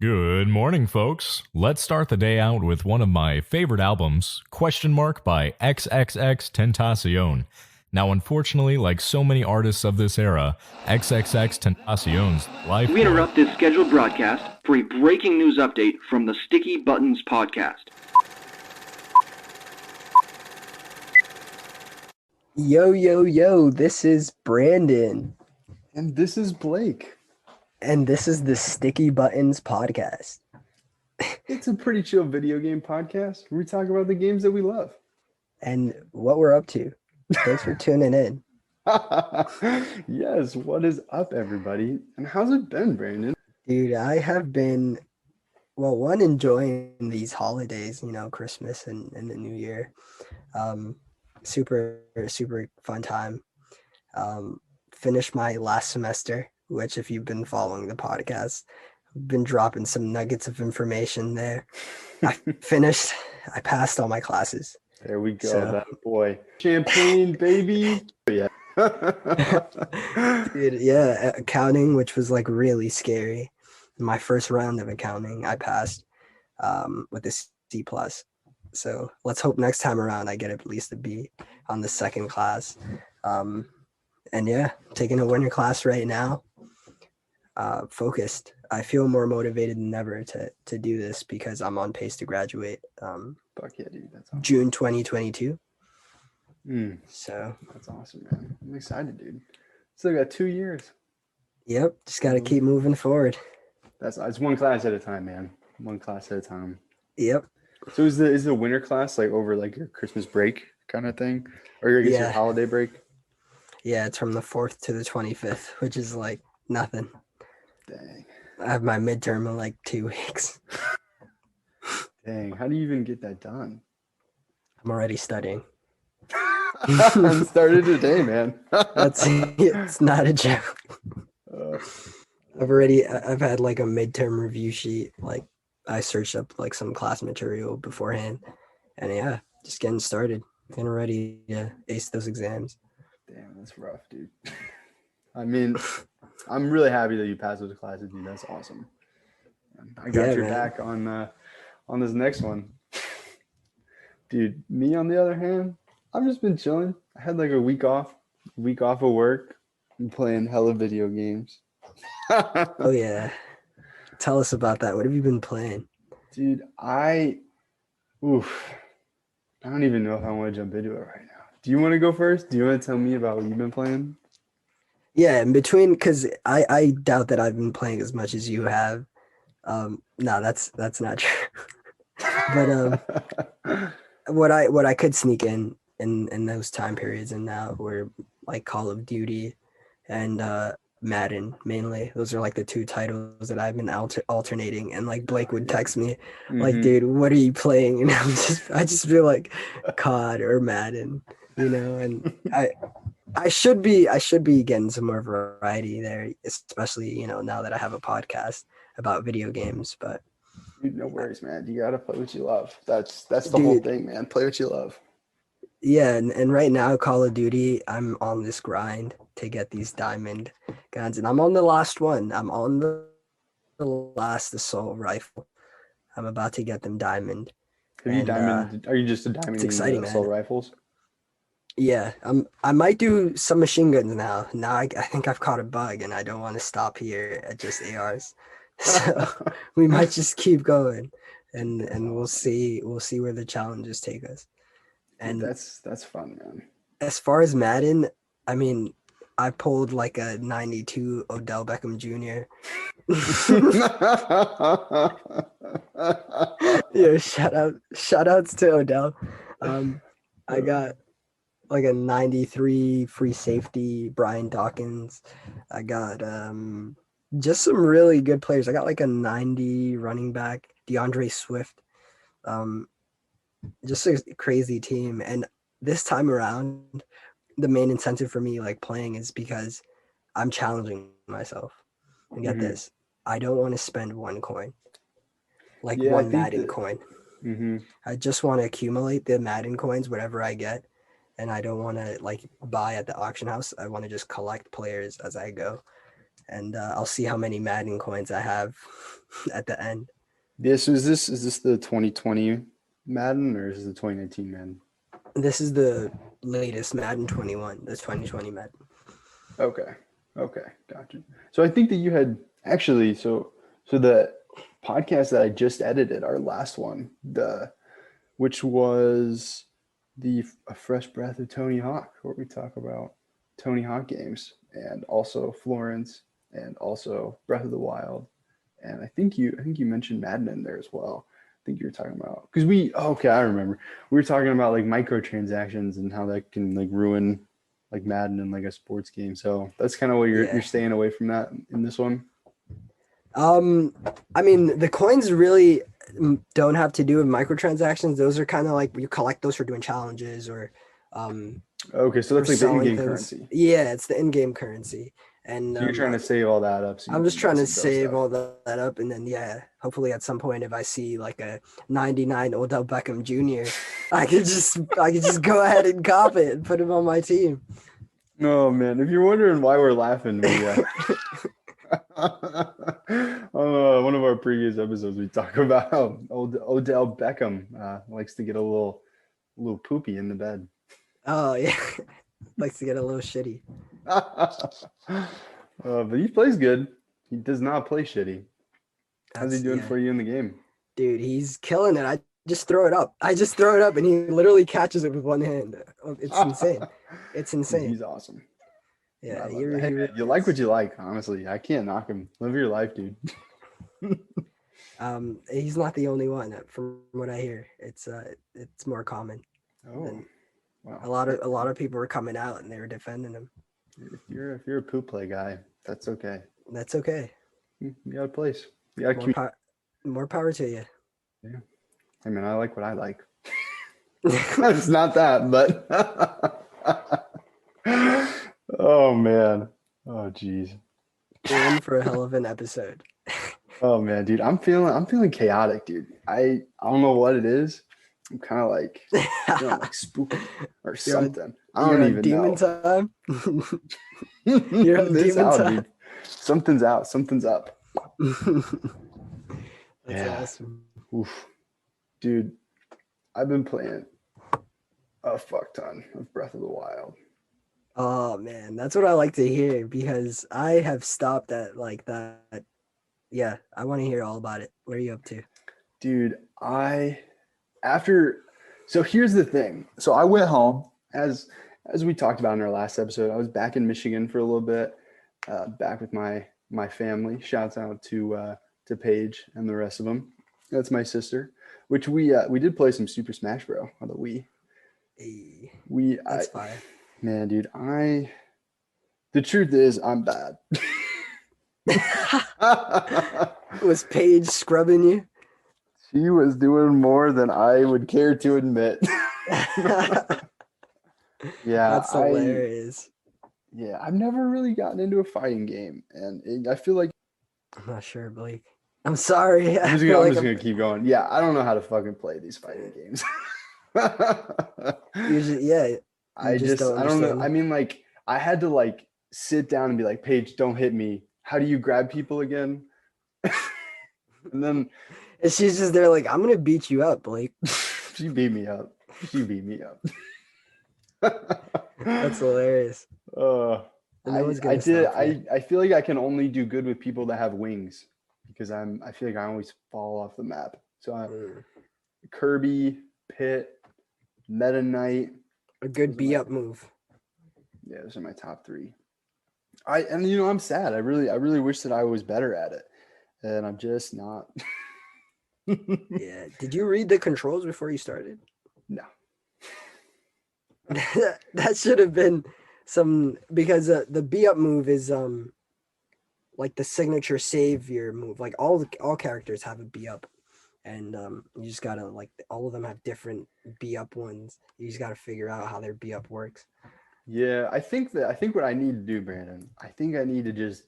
Good morning, folks. Let's start the day out with one of my favorite albums, Question Mark by XXX Tentacion. Now, unfortunately, like so many artists of this era, XXX Tentacion's life. We interrupt this scheduled broadcast for a breaking news update from the Sticky Buttons podcast. Yo, this is Brandon. And this is Blake. And this is the Sticky Buttons podcast. It's a pretty chill video game podcast where we talk about the games that we love. And what we're up to. Thanks for tuning in. Yes, what is up, everybody? And how's it been, Brandon? Dude, I have been, enjoying these holidays, Christmas and the New Year. Super fun time. Finished my last semester, which if you've been following the podcast, I've been dropping some nuggets of information there. I passed all my classes. There we go, that boy. Champagne, baby. Yeah. Dude, yeah, accounting, which was like really scary. My first round of accounting, I passed with a C+. So let's hope next time around I get at least a B on the second class. And yeah, taking a winter class right now. Focused. I feel more motivated than ever to do this because I'm on pace to graduate Fuck yeah, dude. That's awesome. June 2022. So that's awesome, man. I'm excited, dude. Still got 2 years. Yep, just got to keep moving forward. It's one class at a time, man. One class at a time. Yep. So is the winter class like over like your Christmas break kind of thing, or I guess your holiday break? Yeah, it's from the 4th to the 25th, which is like nothing. Dang. I have my midterm in like 2 weeks. Dang, how do you even get that done? I'm already studying. I'm started today, man. It's not a joke. I've had like a midterm review sheet. Like I searched up like some class material beforehand, and yeah, just getting started, getting ready to ace those exams. Damn, that's rough, dude. I mean, I'm really happy that you passed those classes, dude. That's awesome. I got your back on this next one. Dude, me on the other hand, I've just been chilling. I had like a week off of work and playing hella video games. Oh yeah. Tell us about that. What have you been playing? Dude, I don't even know if I want to jump into it right now. Do you want to go first? Do you want to tell me about what you've been playing? Yeah, in between, because I doubt that I've been playing as much as you have. No, that's not true. But what I could sneak in those time periods and now were like Call of Duty and Madden mainly. Those are like the two titles that I've been alternating, and like Blake would text me like, dude, what are you playing? And I just feel like COD or Madden, and I should be getting some more variety there, especially, now that I have a podcast about video games. But dude, no worries, man. You gotta play what you love. That's the whole thing, man. Play what you love. Yeah, and right now, Call of Duty, I'm on this grind to get these diamond guns, and I'm on the last one. I'm on the last assault rifle. I'm about to get them diamond. Have you diamond? Are you just a diamond? It's exciting, assault rifles? Yeah, I might do some machine guns now. Now I think I've caught a bug, and I don't want to stop here at just ARs. So we might just keep going, and we'll see where the challenges take us. And that's fun, man. As far as Madden, I mean, I pulled like a 92 Odell Beckham Jr. Yeah, shout outs to Odell. I got like a 93 free safety Brian Dawkins. I got just some really good players. I got like a 90 running back DeAndre Swift. Just a crazy team. And this time around, the main incentive for me like playing is because I'm challenging myself. And get this, I don't want to spend one coin, like one Madden coin. I just want to accumulate the Madden coins, whatever I get. And I don't want to like buy at the auction house. I want to just collect players as I go. and I'll see how many Madden coins I have at the end. Is this the 2020 Madden or is this the 2019 Madden? This is the latest Madden 21, the 2020 Madden. Okay. Okay. Gotcha. So I think that you had actually, so the podcast that I just edited, our last one, which was a fresh breath of Tony Hawk, where we talk about Tony Hawk games and also Florence and also Breath of the Wild. And I think you mentioned Madden in there as well. I think you were talking about because okay, I remember. We were talking about like microtransactions and how that can like ruin like Madden and like a sports game. So that's kind of what you're staying away from that in this one. I mean, the coins really don't have to do with microtransactions. Those are kind of like you collect those for doing challenges or Okay, so that's like the in-game currency. Yeah, it's the in-game currency. And so you're trying to save all that up. So I'm just trying to save all that up, and then hopefully at some point, if I see like a 99 Odell Beckham Jr., I could just go ahead and cop it and put him on my team. Oh man, if you're wondering why we're laughing, on one of our previous episodes, we talk about how Odell Beckham likes to get a little poopy in the bed. Oh yeah, likes to get a little shitty. But he plays good. He does not play shitty. How's he doing for you in the game? Dude, he's killing it. I just throw it up, and he literally catches it with one hand. It's insane. It's insane. He's awesome. Yeah, you like what you like. Honestly, I can't knock him. Live your life, dude. He's not the only one. From what I hear, it's more common. Oh, wow. A lot of people were coming out and they were defending him. If you're a poop play guy, that's okay. That's okay. You got a place. You got more power to you. Yeah. I mean, I like what I like. It's not that, but oh man. Oh geez. We're in for a hell of an episode. Oh man, dude. I'm feeling chaotic, dude. I don't know what it is. I'm kind of like, like spooky or something. I don't even know. Time? You're on demon time. Dude. Something's out. Something's up. That's awesome. Oof. Dude, I've been playing a fuck ton of Breath of the Wild. Oh man, that's what I like to hear because I have stopped at like that. Yeah, I want to hear all about it. What are you up to? Dude, so here's the thing. So I went home as we talked about in our last episode. I was back in Michigan for a little bit, back with my family. Shouts out to Paige and the rest of them. That's my sister. Which we did play some Super Smash Bros. On the Wii. Hey, That's fire. Man, dude, the truth is I'm bad. Was Paige scrubbing you? She was doing more than I would care to admit. Yeah, that's hilarious. I've never really gotten into a fighting game, and I feel like I'm not sure, Blake. I'm sorry. I'm just gonna keep going. Yeah, I don't know how to fucking play these fighting games. Usually, I don't know. I mean, like, I had to like sit down and be like, Paige, don't hit me. How do you grab people again? And then she's just there like, I'm gonna beat you up, Blake. She beat me up. That's hilarious. I feel like I can only do good with people that have wings because I feel like I always fall off the map. So Kirby, Pit, Meta Knight. A good B-up move. Yeah, those are my top three. I'm sad. I really wish that I was better at it. And I'm just not. Yeah. Did you read the controls before you started? No. That should have been because the B-up move is like the signature savior move. Like all characters have a B-up. And you just gotta like all of them have different B-up ones. You just gotta figure out how their B-up works. Yeah, I think what I need to do, Brandon, I think I need to just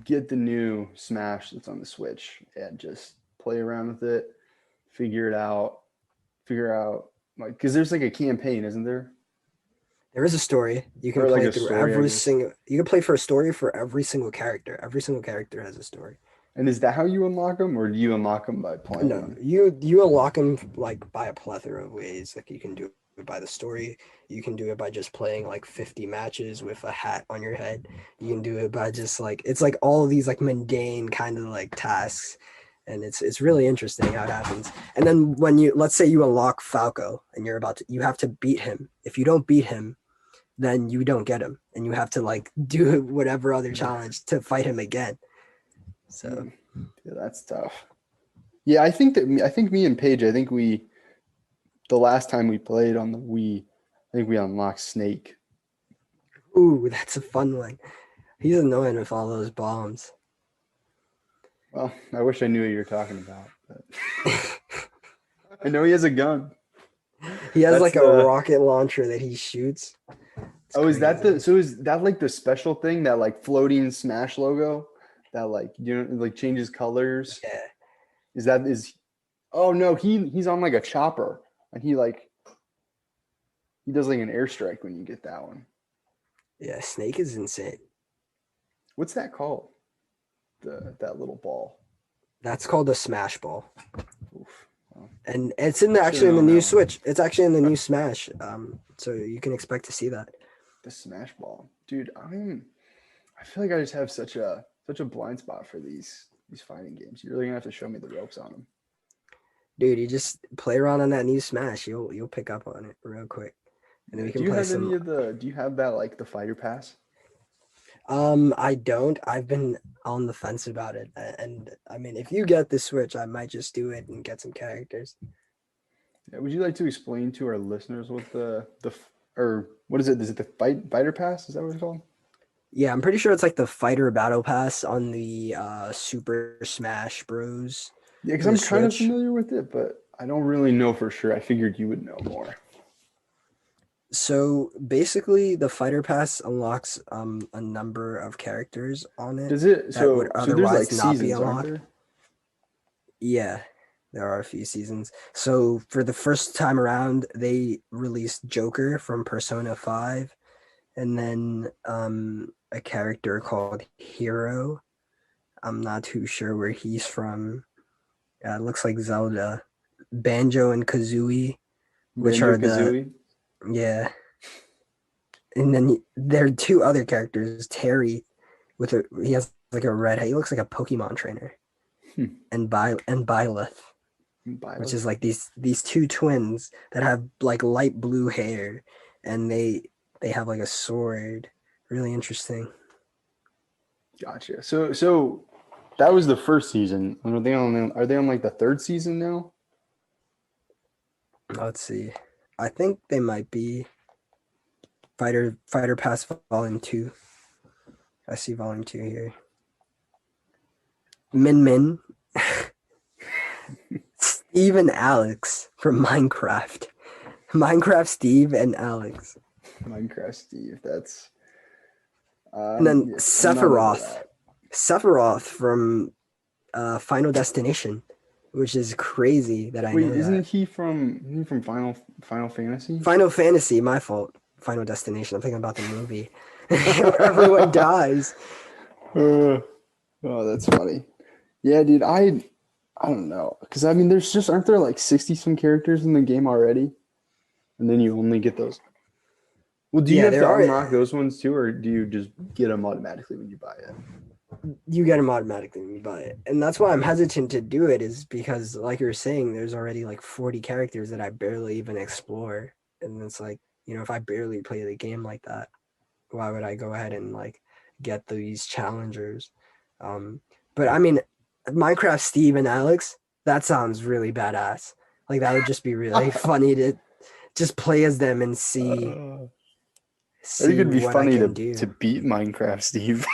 get the new Smash that's on the Switch and just play around with it, figure out like because there's like a campaign, isn't there? There is a story. You can Or like play a through story, I every guess. single. You can play for a story for every single character. Every single character has a story. And is that how you unlock them, or do you unlock them by No, playing? you unlock them like by a plethora of ways. Like you can do it by the story. You can do it by just playing like 50 matches with a hat on your head. You can do it by just like it's like all of these like mundane kind of like tasks, and it's really interesting how it happens. And then when you let's say you unlock Falco and you have to beat him. If you don't beat him, then you don't get him, and you have to like do whatever other challenge to fight him again. So Yeah, that's tough. Yeah, I think me and Paige, the last time we played on the Wii, I think we unlocked Snake. ooh, that's a fun one. He's annoying with all those bombs. Well, I wish I knew what you were talking about. But I know he has a gun. He has That's like a the- rocket launcher that he shoots. It's Oh, is that crazy. is that like the special thing, that like floating Smash logo that like like changes colors? Yeah, Is oh no, he's on like a chopper, and he does like an airstrike when you get that one. yeah. Snake is insane. What's that called? That little ball. That's called a Smash Ball, Oof. Well, and it's in the, should've actually in the known new that one. Switch. It's actually in the new Smash. So you can expect to see that. The Smash Ball, dude. I feel like I just have such a blind spot for these fighting games. You're really gonna have to show me the ropes on them. Dude, you just play around on that new Smash. You'll pick up on it real quick, and then we Do can you play have some. any of the? Do you have that like the fighter pass? I don't. I've been on the fence about it, and I mean, if you get the Switch, I might just do it and get some characters. Yeah, would you like to explain to our listeners what or what is it? Is it the fighter pass? Is that what it's called? Yeah, I'm pretty sure it's like the fighter battle pass on the Super Smash Bros. Yeah, because for the I'm kind of Switch. familiar with it, but I don't really know for sure. I figured you would know more. So basically, the fighter pass unlocks a number of characters on it Does it? that would So there's like otherwise not be seasons, aren't unlocked. there? Yeah, there are a few seasons. So for the first time around, they released Joker from Persona 5, and then a character called Hero. I'm not too sure where he's from. It looks like Zelda. Banjo and Kazooie, which Banjo are the Kazooie. yeah. And then there are two other characters, Terry, he has like a red hair. He looks like a Pokemon trainer, Hmm. and Byleth, which is like these two twins that have like light blue hair, and they have like a sword. Really interesting. Gotcha. So that was the first season. Are they on like the third season now? Let's see. I think they might be Fighter Pass Volume 2. I see Volume 2 here. Min. Steve and Alex from Minecraft. Minecraft Steve and Alex. Minecraft Steve. That's And then yeah, I'm not into Sephiroth. that. Sephiroth from Final Destination, which is crazy that I Wait, know isn't that. he from Final Fantasy? Final Fantasy, my fault. Final Destination. I'm thinking about the movie where everyone dies. Oh, that's funny. Yeah, dude, I don't know, because I mean, aren't there like 60 some characters in the game already, and then you only get those. Well, do you Yeah, have there to are. unlock those ones too, or do you just get them automatically when you buy it? You get them automatically when you buy it, and that's why I'm hesitant to do it. Is because, like you're saying, there's already like 40 characters that I barely even explore, and it's like, if I barely play the game like that, why would I go ahead and like get these challengers? But I mean, Minecraft Steve and Alex, that sounds really badass. Like that would just be really funny to just play as them and see I think see it'd be what I funny can to do. beat Minecraft Steve.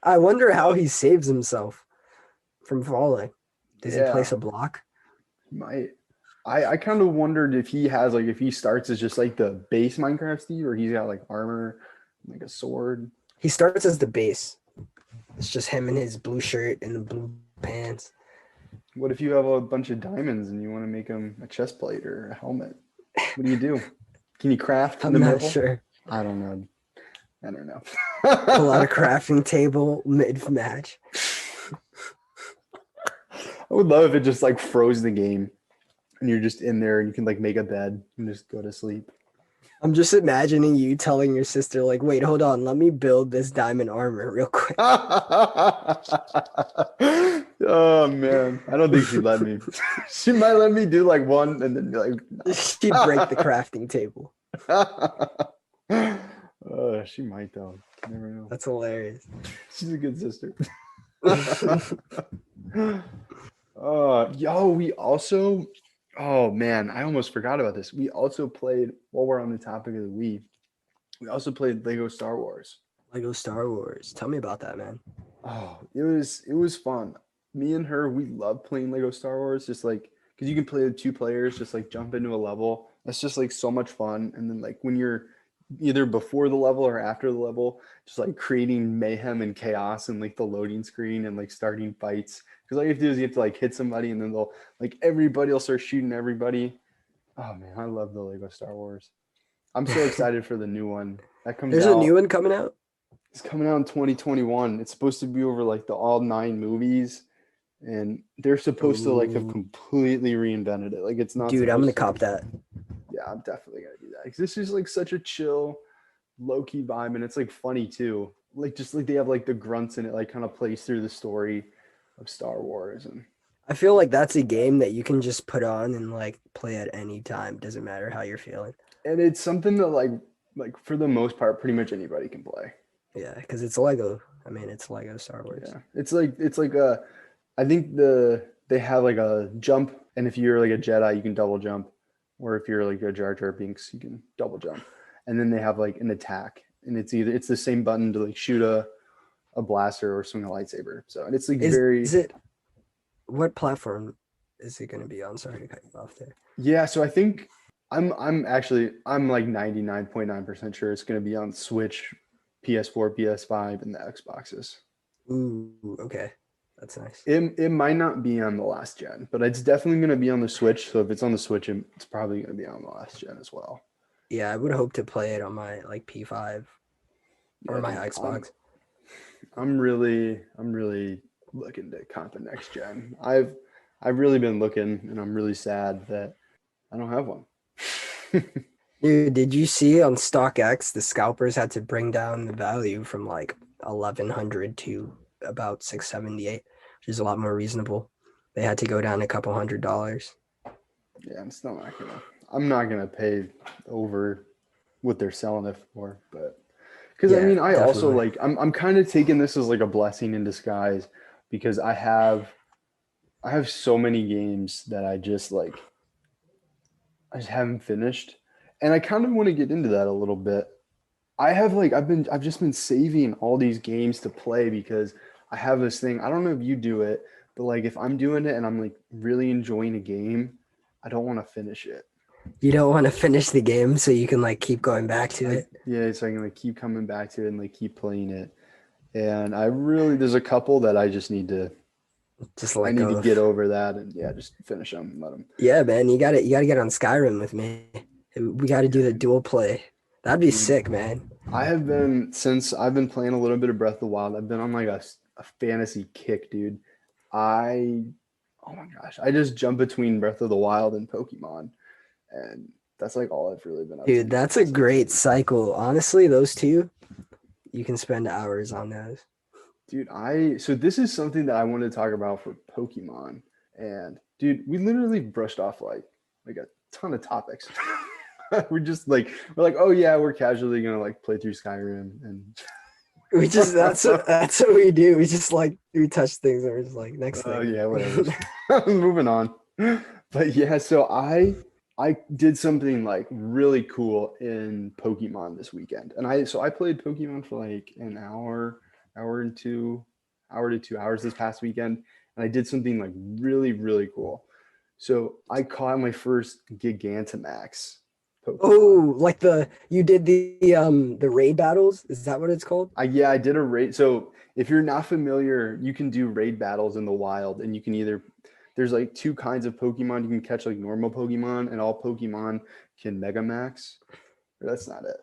I wonder how he saves himself from falling. Does he place Yeah, a block? might. I kind of wondered if he has like if he starts as just like the base Minecraft Steve, or he's got like armor, like a sword. He starts as the base. It's just him in his blue shirt and the blue pants. What if you have a bunch of diamonds and you want to make him a chest plate or a helmet? What do you do? Can you craft in I'm the not middle? sure. I don't know. I don't know. Pull out a crafting table mid match. I would love if it just like froze the game and you're just in there and you can like make a bed and just go to sleep. I'm just imagining you telling your sister, like, wait, hold on, let me build this diamond armor real quick. Oh man, I don't think she'd let me. She might let me do like one and then be like, She'd break the crafting table. She might though. You never know. That's hilarious. She's a good sister. We also, oh man, I almost forgot about this. We also played, while we're on the topic of the Wii, we also played Lego Star Wars. Lego Star Wars. Tell me about that, man. Oh, it was fun. Me and her, we love playing Lego Star Wars, just like because you can play with two players, just like jump into a level. That's just like so much fun. And then like when you're either before the level or after the level, just like creating mayhem and chaos and like the loading screen and like starting fights. Because all you have to do is you have to like hit somebody and then they'll like everybody will start shooting everybody. Oh man, I love the Lego Star Wars. I'm so excited for the new one. That comes There's out. a new one coming out? It's coming out in 2021. It's supposed to be over like the all 9 movies, and they're supposed to like have Ooh. completely reinvented it. Like it's not. Dude, I'm gonna supposed cop that. Yeah, I'm definitely gonna do that because this is like such a chill, low key vibe, and it's like funny too. Like just like they have like the grunts in it, like kind of plays through the story of Star Wars, and I feel like that's a game that you can just put on and like play at any time. Doesn't matter how you're feeling. it's something that like for the most part, pretty much anybody can play. Yeah, because it's Lego. I mean, it's Lego Star Wars. Yeah, it's like a. I think they have like a jump, and if you're like a Jedi, you can double jump, or if you're like a Jar Jar Binks, you can double jump. And then they have like an attack, and it's the same button to like shoot a blaster or swing a lightsaber. So and it's like Is it what platform is it gonna be on? Sorry to cut you off there. Yeah. So I think I'm like 99.9% sure it's gonna be on Switch, PS4, PS5, and the Xboxes. Ooh, okay. That's nice. It might not be on the last gen, but it's definitely going to be on the Switch. So if it's on the Switch, it's probably going to be on the last gen as well. Yeah, I would hope to play it on my like P5 or my Xbox. I'm really looking to comp a next gen. I've really been looking, and I'm really sad that I don't have one. Dude, did you see on StockX the scalpers had to bring down the value from like 1100 to about 678, which is a lot more reasonable. They had to go down a couple $100. Yeah, I'm not gonna pay over what they're selling it for, but because Yeah, I mean, I also definitely. like I'm kind of taking this as like a blessing in disguise because I have so many games that I just haven't finished, and I kind of want to get into that a little bit. I've just been saving all these games to play because I have this thing. I don't know if you do it, but like if I'm doing it and I'm like really enjoying a game, I don't want to finish it. You don't want to finish the game so you can like keep going back to it. Yeah, so I can like keep coming back to it and like keep playing it. And there's a couple that I just need to Just I let need go to of. get over that and yeah, just finish them, let them. Yeah, man, you gotta get on Skyrim with me. We gotta do the dual play. That'd be sick, man. Since I've been playing a little bit of Breath of the Wild, I've been on like a fantasy kick, dude. Oh my gosh, I just jump between Breath of the Wild and Pokemon, and that's like all I've really been up to. Dude, that's a great cycle. Honestly, those two, you can spend hours on those. Dude, so this is something that I wanted to talk about for Pokemon, and dude, we literally brushed off like a ton of topics. We're like, oh yeah, we're casually gonna like play through Skyrim and We just that's what we do. We just like we touch things and we're just like next thing. oh yeah, whatever. Moving on. But yeah, so I did something like really cool in Pokemon this weekend. And I played Pokemon for like an hour to 2 hours this past weekend. And I did something like really, really cool. So I caught my first Gigantamax Pokemon. Oh, like you did the raid battles? Is that what it's called? I did a raid. So if you're not familiar, you can do raid battles in the wild, and you can there's like two kinds of Pokemon. You can catch like normal Pokemon, and all Pokemon can Mega Max. That's not it.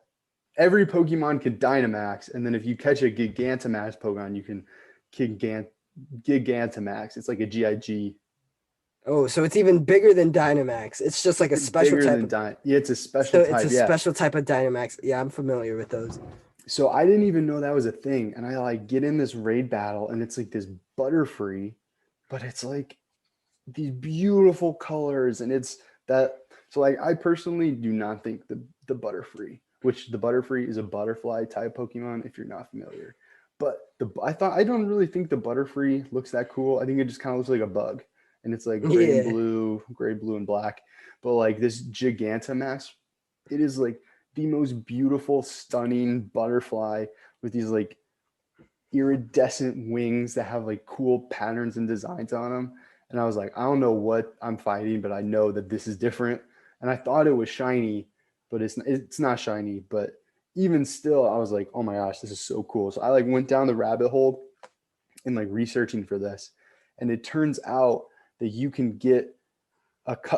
Every Pokemon can Dynamax, and then if you catch a Gigantamax Pokemon, you can Gigantamax. It's like a GIG. Oh, so it's even bigger than Dynamax. It's just like a It's special bigger type than of. Yeah, it's a special So it's type. a Yeah. special type of Dynamax. Yeah, I'm familiar with those. So I didn't even know that was a thing, and I like get in this raid battle, and it's like this Butterfree, but it's like these beautiful colors, and it's that. So like I personally do not think the Butterfree, which the Butterfree is a butterfly type Pokemon if you're not familiar. But I don't really think the Butterfree looks that cool. I think it just kind of looks like a bug, and it's like gray blue and black. But like this Gigantamax, it is like the most beautiful, stunning butterfly with these like iridescent wings that have like cool patterns and designs on them. And I was like, I don't know what I'm fighting, but I know that this is different. And I thought it was shiny, but it's not shiny. But even still, I was like, oh my gosh, this is so cool. So I like went down the rabbit hole and like researching for this. And it turns out that you can get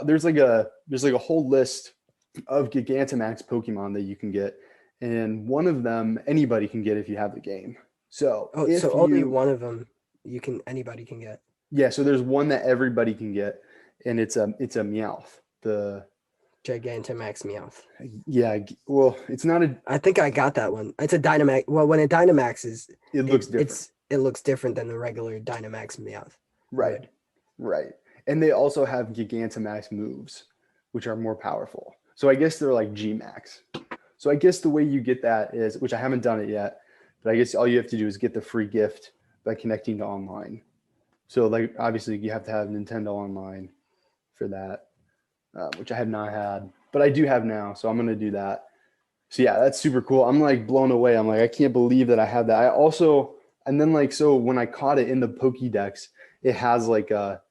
there's like a whole list of Gigantamax Pokemon that you can get. And one of them anybody can get if you have the game. So Oh, if so only you one of them anybody can get. yeah, so there's one that everybody can get, and it's a Meowth. The Gigantamax Meowth. yeah, well, it's not a. I think I got that one. It's a Dynamax. Well, when it Dynamaxes, It looks different. it looks different than the regular Dynamax Meowth. Right, right, and they also have Gigantamax moves, which are more powerful. So I guess they're like G Max. So I guess the way you get that is, which I haven't done it yet, but I guess all you have to do is get the free gift by connecting to online. So like obviously you have to have Nintendo Online for that, which I have not had, but I do have now. So I'm gonna do that. So yeah, that's super cool. I'm like blown away. I'm like, I can't believe that I have that. I also, and then like, so when I caught it in the Pokédex, it has like a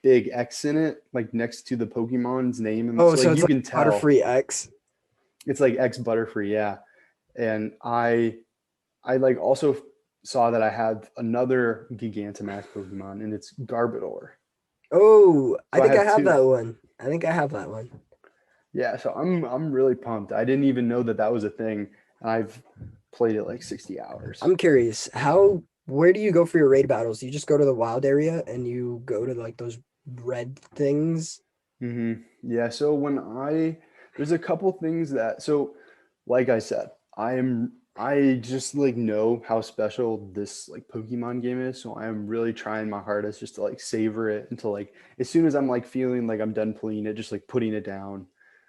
big X in it, like next to the Pokemon's name, and Oh, so so like it's you like can tell Butterfree X. it's like X Butterfree, yeah. And I like also saw that I have another Gigantamax Pokemon, and it's Garbodor. Oh, I So I think I have have two. that one. I think I have that one. Yeah, so I'm really pumped. I didn't even know that that was a thing. I've played it like 60 hours. I'm curious, where do you go for your raid battles? Do you just go to the wild area and you go to like those red things? Yeah, so there's a couple things like I said, I just like know how special this like Pokemon game is, so I am really trying my hardest just to like savor it until like as soon as I'm like feeling like I'm done playing it, just like putting it down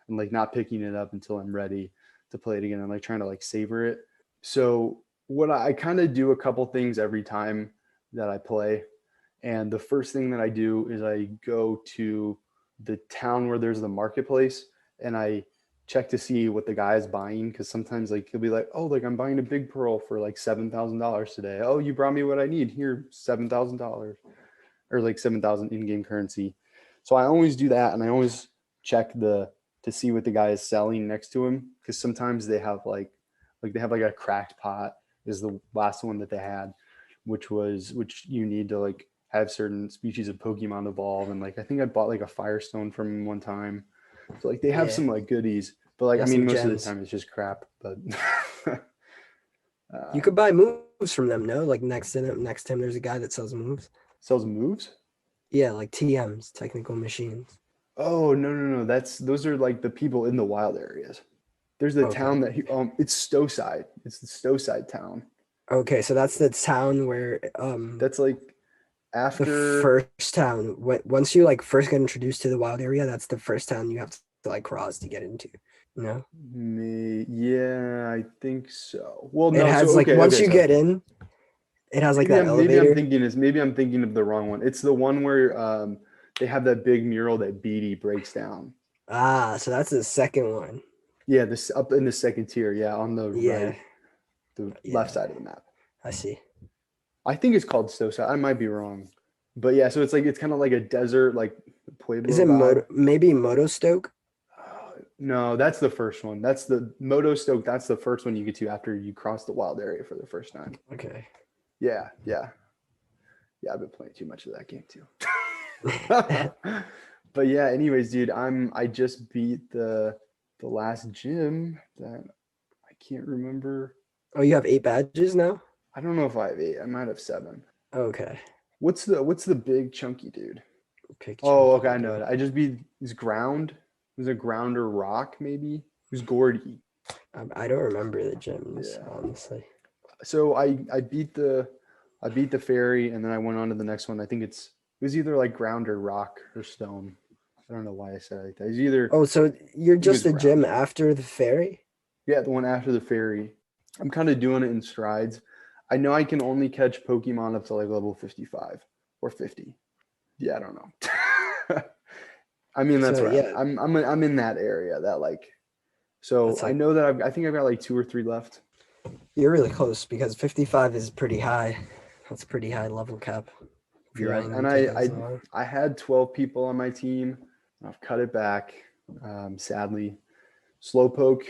and like not picking it up until I'm ready to play it again. I'm like trying to like savor it. So what I kind of do a couple things every time that I play. And the first thing that I do is I go to the town where there's the marketplace and I check to see what the guy is buying. Cause sometimes like he'll be like, oh, like I'm buying a big pearl for like $7,000 today. Oh, you brought me what I need. Here, $7,000 or like 7,000 in-game currency. So I always do that. And I always check to see what the guy is selling next to him. Cause sometimes they have like they have like a cracked pot is the last one that they had, which you need to like have certain species of Pokemon evolve. And like I think I bought like a Firestone from him one time. So like they have Yeah, some like goodies, but like yeah, I mean some most of the gems. time it's just crap. But You could buy moves from them, no? Like next to him, there's a guy that sells moves. sells moves. Yeah, like TMs, technical machines. Oh no, those are like the people in the wild areas. There's the Okay. town that it's Stowside. It's the Stowside town. Okay, so that's the town where That's like the after first town once you like first get introduced to the wild area, that's the first town you have to like cross to get into. No, me. Yeah, I think so. Well, it no. So has like okay, once okay. you So get in, it has like that elevator. maybe I'm thinking of the wrong one. It's the one where they have that big mural that Beatty breaks down. Ah, so that's the second one. Yeah, this up in the second tier. Yeah, on the Yeah, right, the left yeah, side of the map. I see. I think it's called Stosa. I might be wrong, but yeah. So it's kind of like a desert, like Is Pueblo it vibe. maybe Moto Stoke? No, that's the first one. That's the Moto Stoke. That's the first one you get to after you cross the wild area for the first time. Okay. Yeah. I've been playing too much of that game too. But yeah, anyways, dude, I just beat the the last gym that I can't remember. Oh, you have 8 badges now? I don't know if I have 8. I might have 7. Okay. What's the big chunky dude? Pick Oh, chunky, okay, I know dude. it. I just beat his ground. Was it ground or rock maybe? It was Gordy. I don't remember the gyms, Yeah. honestly. So I beat the fairy, and then I went on to the next one. I think it was either like ground or rock or stone. I don't know why I said it like that. It's either Oh, so you're it was just a gym ground. after the ferry? Yeah, the one after the fairy. I'm kind of doing it in strides. I know I can only catch Pokemon up to like level 55 or 50. Yeah, I don't know. I mean, that's So right. yeah, I'm in that area that like. So that's I like know that I think I've got like 2 or 3 left. you're really close because 55 is pretty high. That's a pretty high level cap if you're Yeah, running and into those a lot. I had 12 people on my team. I've cut it back, sadly. Slowpoke,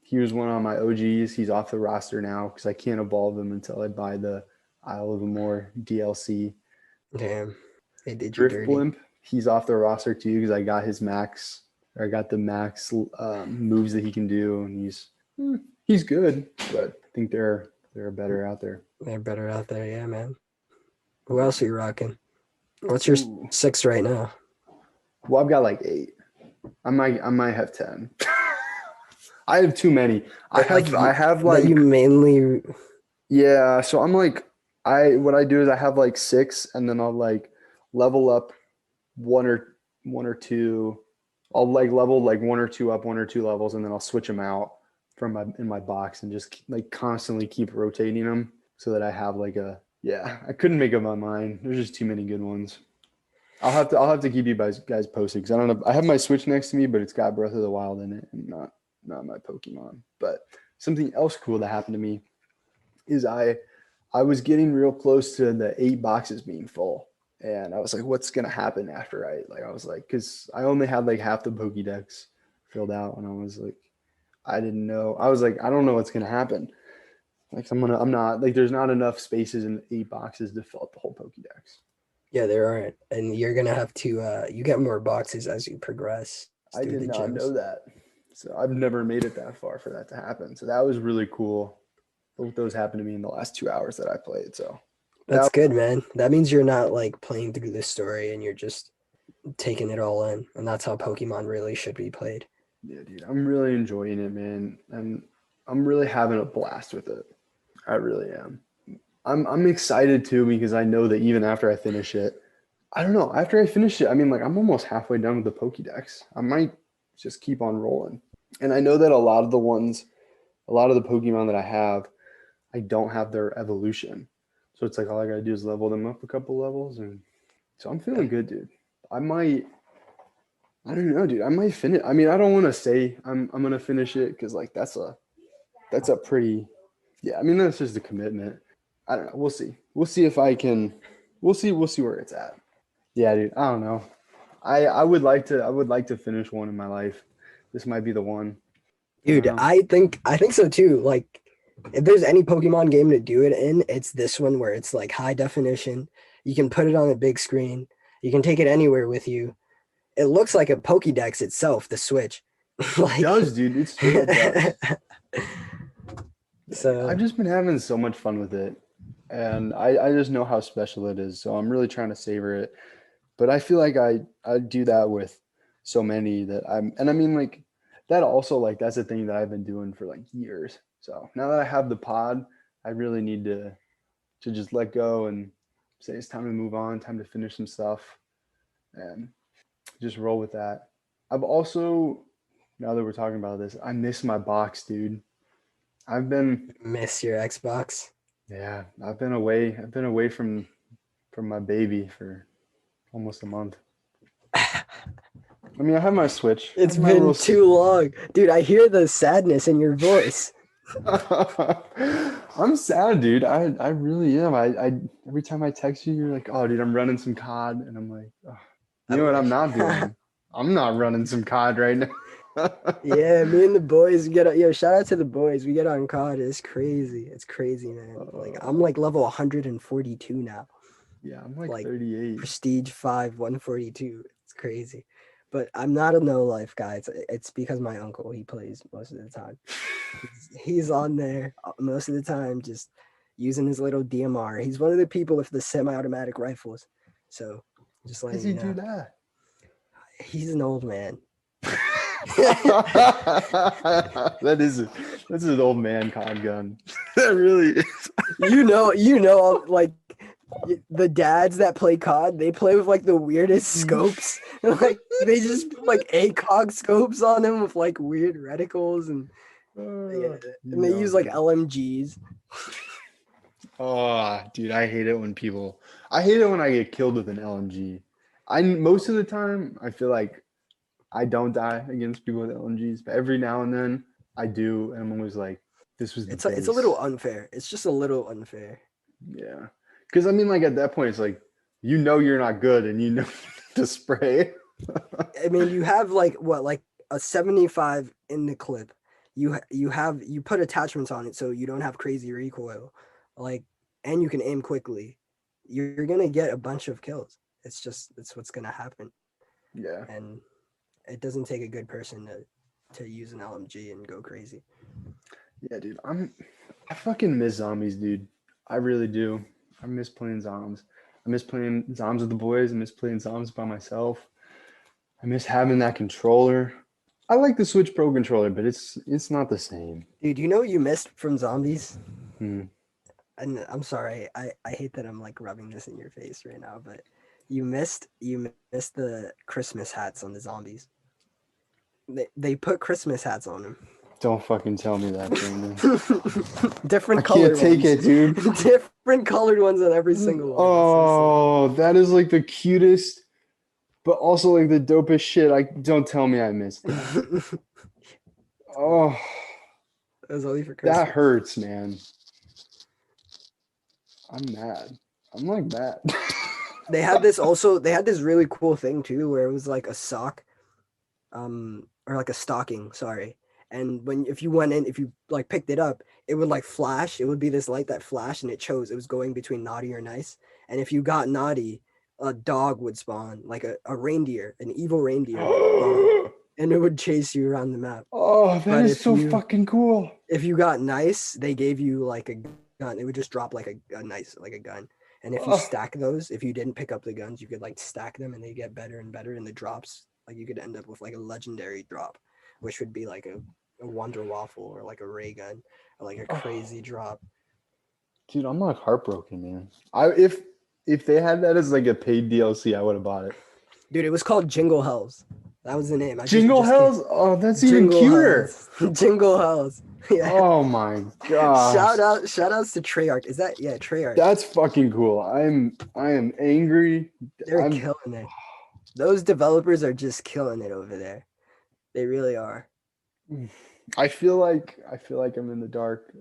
he was one of my OGs. He's off the roster now because I can't evolve him until I buy the Isle of Amor DLC. Damn, they did you Drift dirty. Blimp, he's off the roster too because I got his max, or I got the max moves that he can do, and he's good, but I think there are better out there. They're better out there, yeah, man. Who else are you rocking? What's your Ooh. 6 right now? Well, I've got like 8. I might have 10. I have too many. I have that you like mainly. yeah. So I'm like what I do is I have like 6, and then I'll like level up one or two. I'll like level like 1 or 2 up, 1 or 2 levels, and then I'll switch them out from in my box and just like constantly keep rotating them so that I have like a yeah. I couldn't make up my mind. There's just too many good ones. I'll have to keep you guys posted because I don't know. I have my Switch next to me, but it's got Breath of the Wild in it and not my Pokemon. But something else cool that happened to me is I was getting real close to the 8 boxes being full, and I was like, what's gonna happen after I was like, because I only had like half the Pokédex filled out, and I was like, I didn't know. I was like, I don't know what's gonna happen. Like I'm not like there's not enough spaces in 8 boxes to fill up the whole Pokédex. Yeah, there aren't, and you're gonna have to. You get more boxes as you progress I through did the not gyms. know that. So I've never made it that far for that to happen. So that was really cool. Both those happened to me in the last 2 hours that I played. So That's good, man. That means you're not like playing through the story and you're just taking it all in, and that's how Pokemon really should be played. yeah, dude, I'm really enjoying it, man. And I'm really having a blast with it. I really am. I'm excited too because I know that even after I finish it, I don't know. After I finish it, I mean, like I'm almost halfway done with the Pokédex. I might just keep on rolling. And I know that a lot of the Pokemon that I have, I don't have their evolution. So it's like all I gotta do is level them up a couple levels, and so I'm feeling good, dude. I don't know, dude. I might finish. I mean, I don't want to say I'm gonna finish it because like that's a pretty yeah. I mean, that's just a commitment. I don't know. We'll see. We'll see if I can. We'll see where it's at. Yeah, dude. I don't know. I would like to finish one in my life. This might be the one. I don't Dude, know. I think so too. Like, if there's any Pokemon game to do it in, it's this one where it's like high definition. You can put it on a big screen. You can take it anywhere with you. It looks like a Pokédex itself, the Switch. It does, dude. It straight up does. Yeah, dude. I've So just been having so much fun with it. And I just know how special it is. So I'm really trying to savor it. But I feel like I do that with so many that and I mean like that also like that's a thing that I've been doing for like years. So now that I have the pod, I really need to just let go and say it's time to move on, time to finish some stuff and just roll with that. I've also now that we're talking about this, I miss my box, dude. I've been miss your Xbox. yeah, I've been away. I've been away from my baby for almost a month. I mean, I have my Switch. I It's have my been little. too long. Dude, I hear the sadness in your voice. I'm sad, dude. I really am. I every time I text you, you're like, "Oh, dude, I'm running some COD," and I'm like, oh, "You I know what? I'm wish. not doing. I'm not running some COD right now." Yeah, me and the boys shout out to the boys. We get on COD. It's crazy. It's crazy, man. Like I'm like level 142 now. Yeah, I'm like Like 38. prestige 5, 142. It's crazy. But I'm not a no life guy. It's because my uncle, he plays most of the time. He's on there most of the time, just using his little DMR. He's one of the people with the semi-automatic rifles. So just Why does letting he you know. do that? He's an old man. That's an old man con gun. That really is. You know, like the dads that play COD, they play with like the weirdest scopes. Like they just put like ACOG scopes on them with like weird reticles and they use like LMGs. Oh, dude, I hate it when I get killed with an LMG. Most of the time I feel like I don't die against people with LMGs, but every now and then I do, and I'm always like, this was the It's a little unfair. It's just a little unfair. Yeah. Because I mean, like at that point, it's like you're not good, and you know to spray. I mean, you have like a 75 in the clip. You put attachments on it so you don't have crazy recoil, like, and you can aim quickly. You're gonna get a bunch of kills. It's what's gonna happen. Yeah. And it doesn't take a good person to use an LMG and go crazy. Yeah, dude. I fucking miss zombies, dude. I really do. I miss playing zombies. I miss playing zombies with the boys. I miss playing zombies by myself. I miss having that controller. I like the Switch Pro controller, but it's not the same. Dude, you know what you missed from zombies? Hmm. And I'm sorry, I hate that I'm like rubbing this in your face right now, but you missed the Christmas hats on the zombies. They put Christmas hats on them. Don't fucking tell me that, Brandon. Different I colored can't take ones. it, dude. Different colored ones on every single one. Oh, that is like the cutest, but also like the dopest shit. Don't tell me I missed that. Oh, It was only for Christmas. that hurts, man. I'm mad. I'm like mad. They had this really cool thing too, where it was like a sock, or like a stocking, sorry. And if you like picked it up, it would like flash. It would be this light that flashed, and it was going between naughty or nice. And if you got naughty, a dog would spawn, like a reindeer, an evil reindeer would spawn, and it would chase you around the map. Oh, that is so fucking cool. If you got nice, they gave you like a gun. It would just drop like a nice, like a gun. And if you stack those, if you didn't pick up the guns, you could like stack them and they get better and better. And the drops, like you could end up with like a legendary drop, which would be like a Wonder Waffle or like a ray gun or like a crazy drop. Dude, I'm like heartbroken, man. If they had that as like a paid DLC, I would have bought it. Dude, it was called Jingle Hells. That was the name. Jingle Hells? Oh, that's even cuter. Jingle Hells. Yeah. Oh my god. Shout outs to Treyarch. Is that Treyarch? That's fucking cool. I am angry. They're killing it. Those developers are just killing it over there. They really are. I feel like I'm in the dark.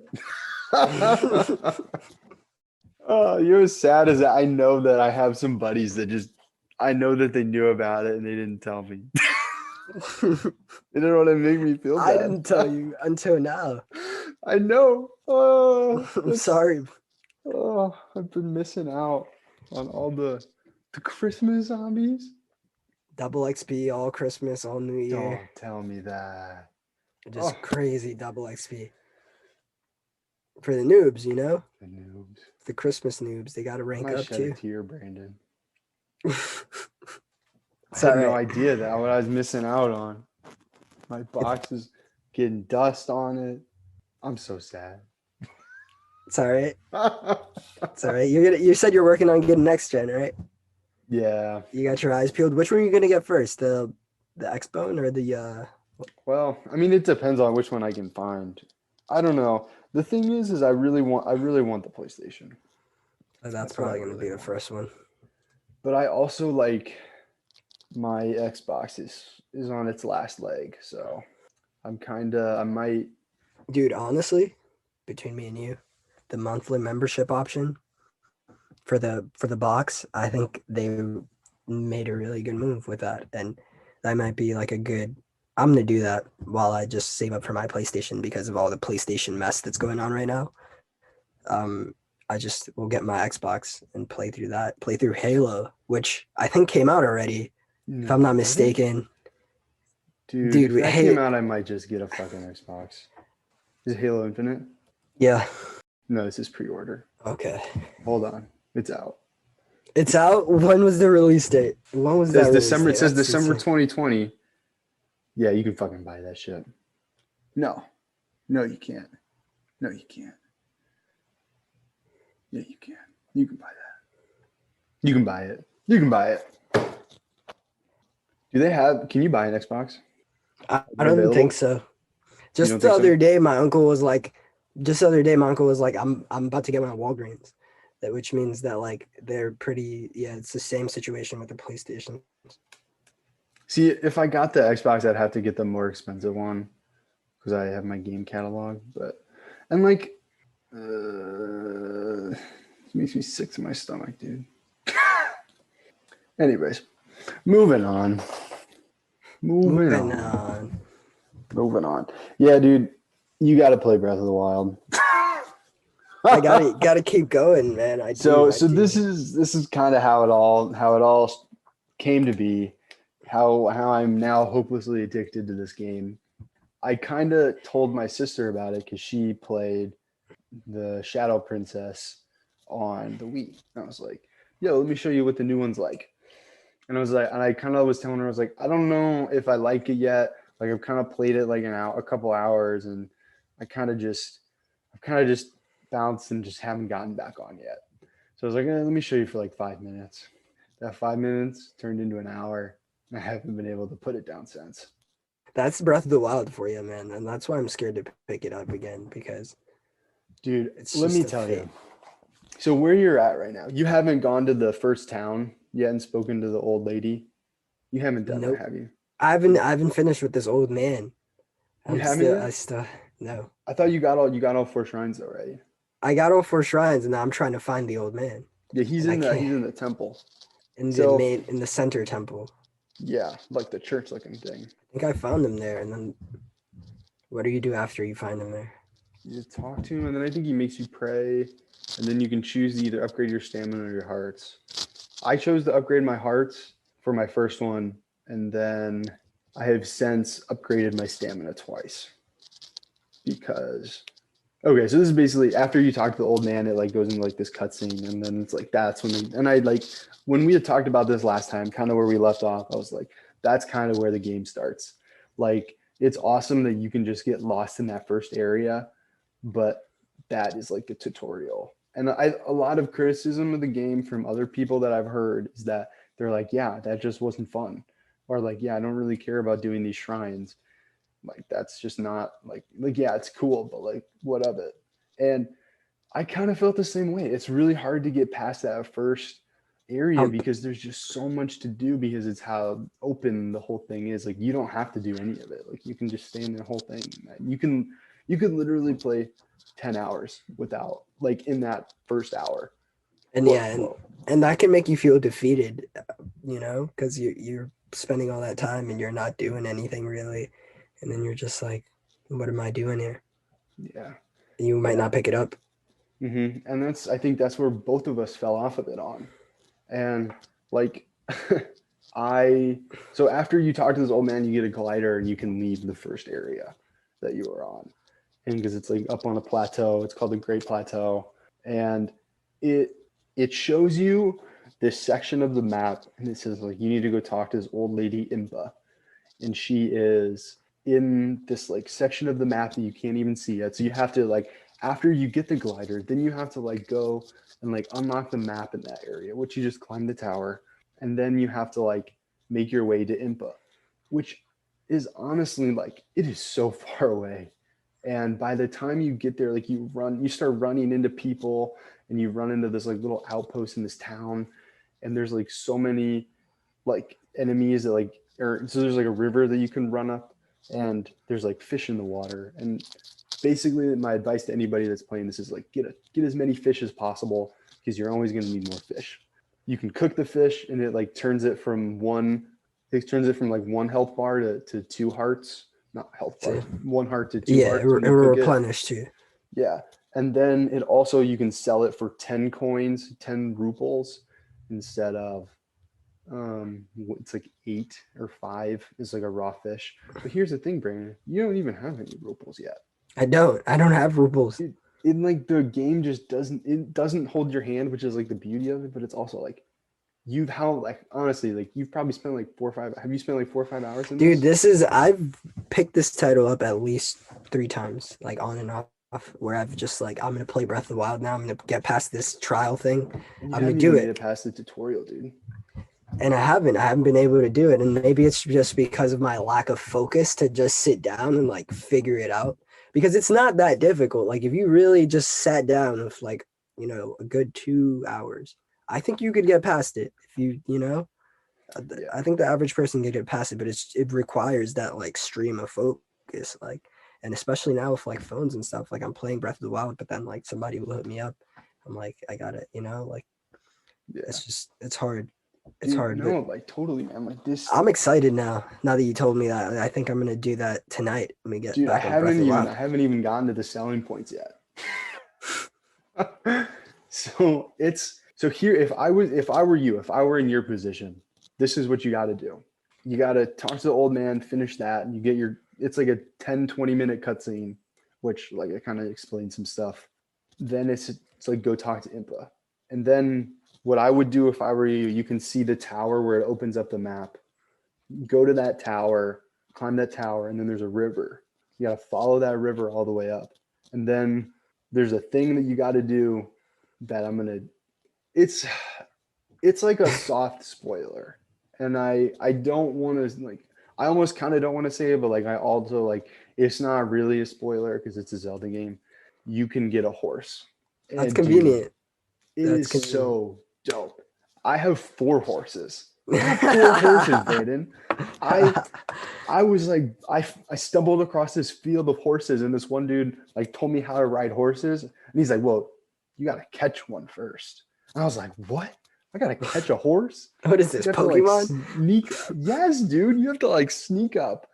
Oh, you're as sad as I know that I have some buddies that I know that they knew about it and they didn't tell me. You know what? It made me feel bad. I didn't tell you until now. I know. Oh, I'm sorry. Oh, I've been missing out on all the Christmas zombies. Double XP, all Christmas, all New Year. Don't tell me that. Just crazy double XP. For the noobs, you know? The noobs. The Christmas noobs. They got to rank up shed too. A tear, Brandon. I Sorry. had no idea that what I was missing out on. My box is getting dust on it. I'm so sad. It's all right. It's all right. You said you're working on getting next gen, right? Yeah. You got your eyes peeled. Which one are you gonna get first? The X-Bone or the Well, I mean, it depends on which one I can find. I don't know. The thing is I really want the PlayStation. That's probably gonna be the first one. But I also like my Xbox is on its last leg, so I might. Dude, honestly, between me and you, the monthly membership option for the box, I think they made a really good move with that, and that might be like a good. I'm gonna do that while I just save up for my PlayStation because of all the PlayStation mess that's going on right now. I just will get my Xbox and play through Halo, which I think came out already, if I'm not mistaken. Dude, Dude, if that came out, I might just get a fucking Xbox. Is it Halo Infinite? Yeah. No, this is pre-order. Okay. Hold on. It's out. It's out. When was the release date? When was It that says release December. date? It says That's December insane. 2020. Yeah, you can fucking buy that shit. No, you can't. No, you can't. Yeah, you can. You can buy that. You can buy it. You can buy it. Do they have? Can you buy an Xbox? I Are they don't available? think so. You Just don't the think so? other day, my uncle was like, I'm about to get one at Walgreens, which means that like they're pretty. Yeah, it's the same situation with the PlayStation. See, if I got the Xbox, I'd have to get the more expensive one because I have my game catalog. And like, it makes me sick to my stomach, dude. Anyways, moving on. Moving on. Moving on. Yeah, dude, you got to play Breath of the Wild. I gotta keep going, man. I do. This is kind of how it all came to be. How I'm now hopelessly addicted to this game. I kind of told my sister about it because she played the Shadow Princess on the Wii. And I was like, yo, let me show you what the new one's like. And I was like, and I kind of was telling her, I was like, I don't know if I like it yet. Like I've kind of played it like a couple hours, and I've kind of just bounced and just haven't gotten back on yet. So I was like, let me show you for like 5 minutes. That 5 minutes turned into an hour, and I haven't been able to put it down since. That's Breath of the Wild for you, man, and that's why I'm scared to pick it up again because, dude, it's let just me tell you. So where you're at right now, you haven't gone to the first town yet and spoken to the old lady. You haven't done Nope. that, have you? I haven't finished with this old man. You haven't yet? I still no. I thought you got all 4 shrines already. I got all 4 shrines, and now I'm trying to find the old man. Yeah, he's And in the temple. in So the center temple. yeah, like the church looking thing. I think I found him there, and then what do you do after you find him there? You just talk to him, and then I think he makes you pray, and then you can choose to either upgrade your stamina or your hearts. I chose to upgrade my hearts for my first one, and then I have since upgraded my stamina twice. Because okay, so this is basically after you talk to the old man, it like goes into like this cutscene, and then it's like that's when I like when we had talked about this last time, kind of where we left off, I was like, that's kind of where the game starts. Like it's awesome that you can just get lost in that first area, but that is like the tutorial. And a lot of criticism of the game from other people that I've heard is that they're like, yeah, that just wasn't fun. Or like, yeah, I don't really care about doing these shrines. Like, that's just not like, yeah, it's cool, but like, what of it? And I kind of felt the same way. It's really hard to get past that first area because there's just so much to do because it's how open the whole thing is. Like, you don't have to do any of it. Like, you can just stay in the whole thing. You could literally play 10 hours without like in that first hour. And and that can make you feel defeated, because you're spending all that time and you're not doing anything really, and then you're just like, what am I doing here? Yeah, you might not pick it up. And I think that's where both of us fell off of it on. And like so after you talk to this old man, you get a glider and you can leave the first area that you were on. And because it's like up on a plateau, it's called the Great Plateau. And it shows you this section of the map, and it says like you need to go talk to this old lady Impa. And she is in this like section of the map that you can't even see yet. So you have to like after you get the glider, then you have to like go and like unlock the map in that area, which you just climb the tower, and then you have to like make your way to Impa, which is honestly like it is so far away. And by the time you get there, like you start running into people, and you run into this like little outpost in this town, and there's like so many like enemies that like so there's like a river that you can run up, and there's like fish in the water. And basically my advice to anybody that's playing this is like get as many fish as possible because you're always going to need more fish. You can cook the fish, and it like turns it from like 1 health bar to 2 hearts. Not health bar, 1 heart to 2 hearts. It will replenish too. Yeah. And then it also, you can sell it for 10 coins, 10 rubles instead of It's like 8 or 5 is like a raw fish. But here's the thing, Brandon, you don't even have any ruples yet. I don't have rubles. It like the game just doesn't hold your hand, which is like the beauty of it. But it's also like honestly, like you've probably spent like 4 or 5. Have you spent like 4 or 5 hours in Dude, this? I've picked this title up at least 3 times, like on and off, where I've just like, I'm gonna play Breath of the Wild now. I'm gonna get past this trial thing. And you I'm gonna haven't do even made it. it past the tutorial, dude. And I haven't been able to do it. And maybe it's just because of my lack of focus to just sit down and like figure it out. Because it's not that difficult. Like if you really just sat down with like, a good 2 hours, I think you could get past it. If Yeah. I think the average person can get past it, but it requires that like stream of focus. Like, and especially now with like phones and stuff, like I'm playing Breath of the Wild, but then like somebody will hit me up. I'm like, I got it, like Yeah. it's hard. It's Dude, hard, no, but like totally, man. Like this, I'm excited now. Now that you told me that, I think I'm gonna do that tonight. Let me get dude. I back on Breath of haven't the even Wild. I haven't even gotten to the selling points yet. So here, if I were you, if I were in your position, this is what you got to do. You got to talk to the old man, finish that, and you get it's like a 10-20 minute cutscene, which like it kind of explains some stuff. Then it's like go talk to Impa. And then what I would do if I were you, you can see the tower where it opens up the map. Go to that tower, climb that tower, and then there's a river. You got to follow that river all the way up. And then there's a thing that you got to do that it's like a soft spoiler. And I don't want to like I almost kind of don't want to say it, but like I also like it's not really a spoiler because it's a Zelda game. You can get a horse. That's And dude, convenient. it That's is convenient. so dope. I have 4 horses. I have 4 horses, Braden. I I was like I stumbled across this field of horses and this one dude like told me how to ride horses and he's like, "Well, you got to catch one first." And I was like, "What? I got to catch a horse?" What is this, You have to like Pokemon? sneak. Yes, dude. You have to like sneak up.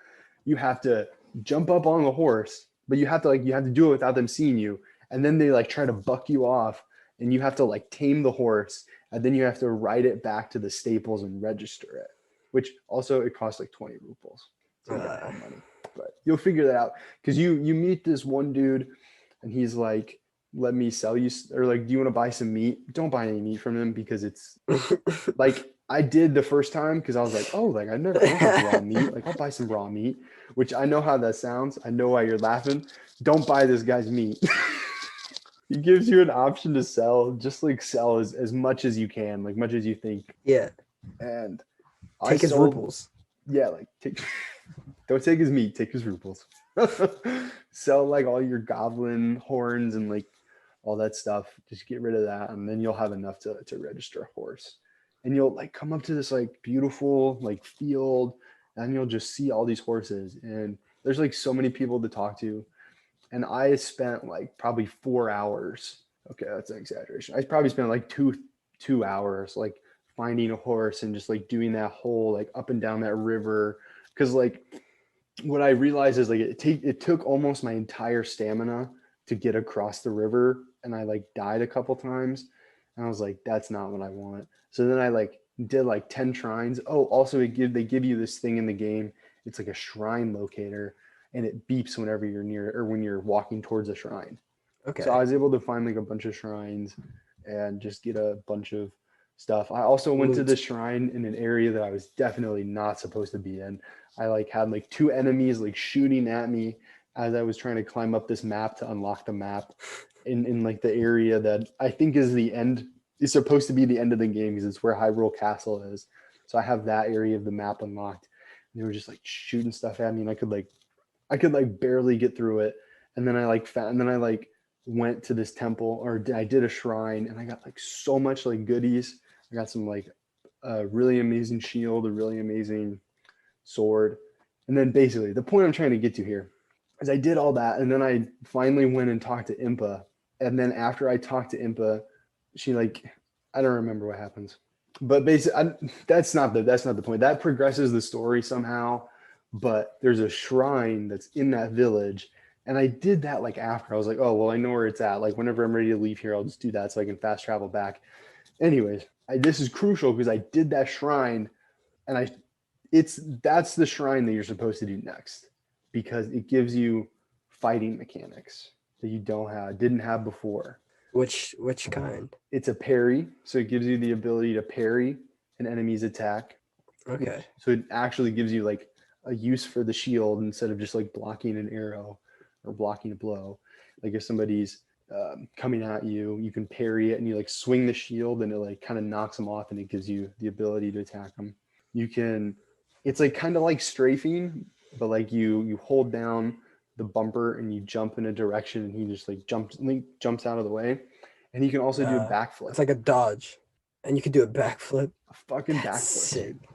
You have to jump up on the horse, but you have to do it without them seeing you. And then they like try to buck you off, and you have to like tame the horse, and then you have to ride it back to the stables and register it. Which also it costs like 20 rupees. It's like a lot of money, but you'll figure that out because you meet this one dude, and he's like, "Let me sell you," or like, "Do you want to buy some meat?" Don't buy any meat from him because it's like I did the first time because I was like, oh, like I don't have raw meat. Like I'll buy some raw meat, which I know how that sounds. I know why you're laughing. Don't buy this guy's meat. He gives you an option to sell, just like sell as much as you can, like much as you think. Yeah, And I take his sold, ruples. yeah, like don't take his meat, take his ruples. Sell like all your goblin horns and like all that stuff. Just get rid of that, and then you'll have enough to register a horse. And you'll like come up to this like beautiful like field, and you'll just see all these horses. And there's like so many people to talk to. And I spent like probably 4 hours. Okay, that's an exaggeration. I probably spent like two hours like finding a horse and just like doing that whole like up and down that river. Because like what I realized is like it took almost my entire stamina to get across the river, and I like died a couple times, and I was like, that's not what I want. So then I like did like 10 shrines. Oh, also they give you this thing in the game. It's like a shrine locator, and it beeps whenever you're near or when you're walking towards a shrine. So I Okay. was able to find like a bunch of shrines and just get a bunch of stuff. I also went to Loot. the shrine in an area that I was definitely not supposed to be in. I like had like 2 enemies like shooting at me as I was trying to climb up this map to unlock the map in like the area that I think is supposed to be the end of the game because it's where Hyrule Castle is. So I have that area of the map unlocked. And they were just like shooting stuff at me and I could like barely get through it. And then I like went to this temple or I did a shrine and I got like so much like goodies. I got some like a really amazing shield, a really amazing sword. And then basically the point I'm trying to get to here is I did all that and then I finally went and talked to Impa. And then after I talked to Impa, she like I don't remember what happens. But basically that's not the point. That progresses the story somehow, but there's a shrine that's in that village. And I did that like after. I was like, oh well, I know where it's at. Like whenever I'm ready to leave here, I'll just do that so I can fast travel back. Anyways, this is crucial because I did that shrine, and that's the shrine that you're supposed to do next because it gives you fighting mechanics that you didn't have before. Which kind? It's a parry, so it gives you the ability to parry an enemy's attack. Okay. So it actually gives you like a use for the shield instead of just like blocking an arrow or blocking a blow. Like if somebody's coming at you, you can parry it and you like swing the shield and it like kind of knocks them off and it gives you the ability to attack them. It's like kind of like strafing, but like you hold down the bumper and you jump in a direction and he just like jumps out of the way. And you can also do a backflip. It's like a dodge. And you can do a backflip. A fucking That's backflip, sick. dude.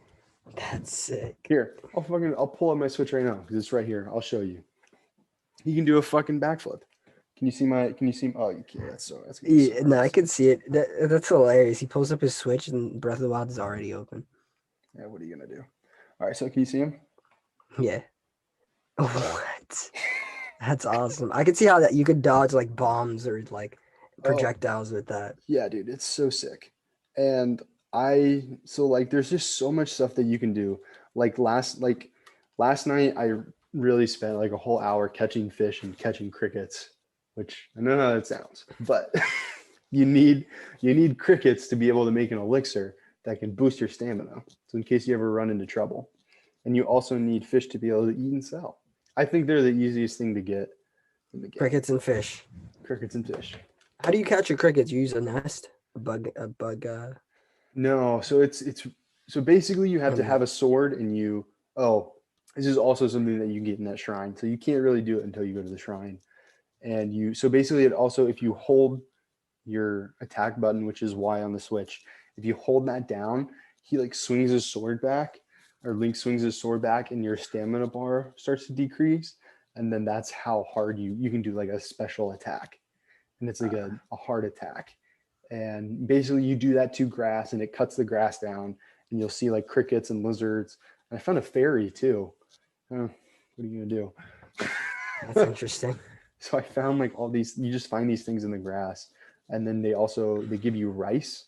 That's sick. Here, I'll pull up my Switch right now because it's right here. I'll show you. He can do a fucking backflip. Can you see? Oh, you can't. That's Yeah, no, I can see it. That's hilarious. He pulls up his Switch and Breath of the Wild is already open. Yeah, what are you gonna do? All right, so can you see him? Yeah. What? That's awesome. I can see how that you could dodge like bombs or like projectiles with that. Yeah, dude, it's so sick. And there's just so much stuff that you can do. Like last night, I really spent like a whole hour catching fish and catching crickets, which I know how that sounds, but you need crickets to be able to make an elixir that can boost your stamina. So in case you ever run into trouble, and you also need fish to be able to eat and sell. I think they're the easiest thing to get in the game. Crickets and fish. Crickets and fish. How do you catch your crickets? You use a nest, a bug. No, so basically you have to have a sword and this is also something that you get in that shrine. So you can't really do it until you go to the shrine. And so basically it also, if you hold your attack button, which is Y on the Switch, if you hold that down, he like swings his sword back, or Link swings his sword back and your stamina bar starts to decrease. And then that's how hard you can do like a special attack. And it's like a hard attack. And basically you do that to grass and it cuts the grass down and you'll see like crickets and lizards. And I found a fairy too. What are you gonna do? That's interesting. So I found like all these, you just find these things in the grass. And then they give you rice,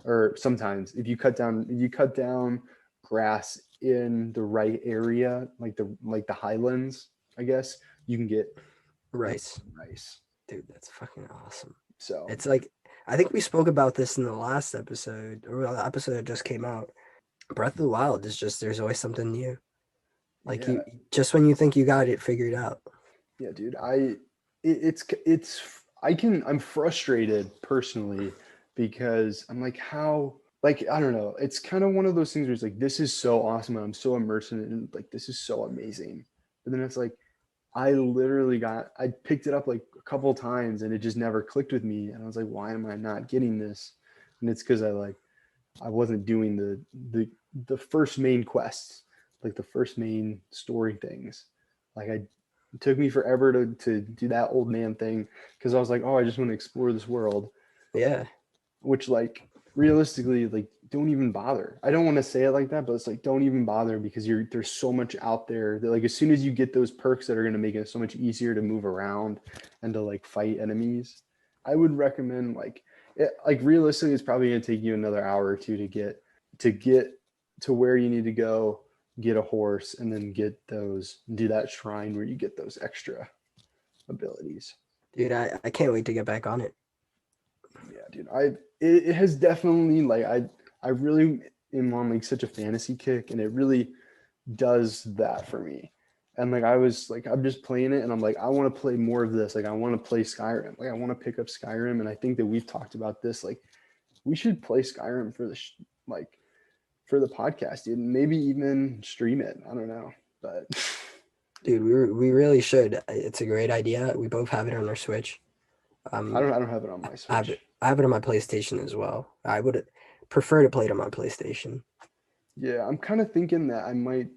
or sometimes if you cut down grass in the right area, like the highlands, I guess, you can get rice. Dude, that's fucking awesome. So it's like, I think we spoke about this in the last episode, or the episode that just came out. Breath of the Wild is just, there's always something new. Like you, just when you think you got it figured out. Yeah, dude. I'm frustrated personally because I'm like, I don't know. It's kind of one of those things where it's like, this is so awesome and I'm so immersed in it and like, this is so amazing. But then it's like, I picked it up like a couple of times and it just never clicked with me. And I was like, why am I not getting this? And it's because I wasn't doing the first main quests, like the first main story things. Like it took me forever to do that old man thing because I was like, oh, I just want to explore this world. Yeah. Which like realistically, like don't even bother. I don't want to say it like that, but it's like don't even bother because there's so much out there that like as soon as you get those perks that are going to make it so much easier to move around and to like fight enemies, I would recommend like realistically it's probably going to take you another hour or two to get to where you need to go, get a horse, and then do that shrine where you get those extra abilities. Dude, I can't wait to get back on it. Yeah, dude. It has definitely like I really am on like such a fantasy kick, and it really does that for me. And like I'm just playing it, and I'm like I want to play more of this. Like I want to play Skyrim. Like I want to pick up Skyrim, and I think that we've talked about this. Like we should play Skyrim for the podcast, dude. Maybe even stream it. I don't know, but dude, we really should. It's a great idea. We both have it on our Switch. I don't have it on my Switch. I have it on my PlayStation as well. I would prefer to play it on my PlayStation. Yeah, I'm kind of thinking that I might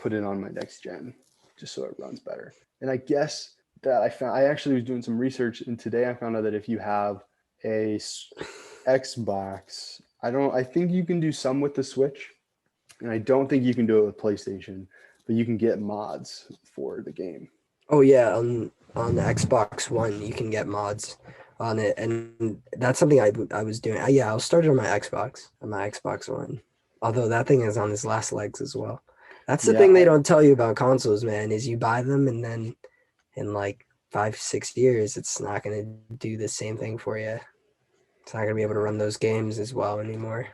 put it on my next gen just so it runs better. And I guess that I actually was doing some research, and today I found out that if you have a Xbox, I think you can do some with the Switch, and I don't think you can do it with PlayStation, but you can get mods for the game. Oh yeah, on the Xbox One you can get mods. on it, and that's something I was doing. Yeah, I'll start it on my Xbox One. Although that thing is on its last legs as well. That's the Yeah, thing they don't tell you about consoles, man, is you buy them and then in like 5, 6 years, it's not gonna do the same thing for you. It's not gonna be able to run those games as well anymore.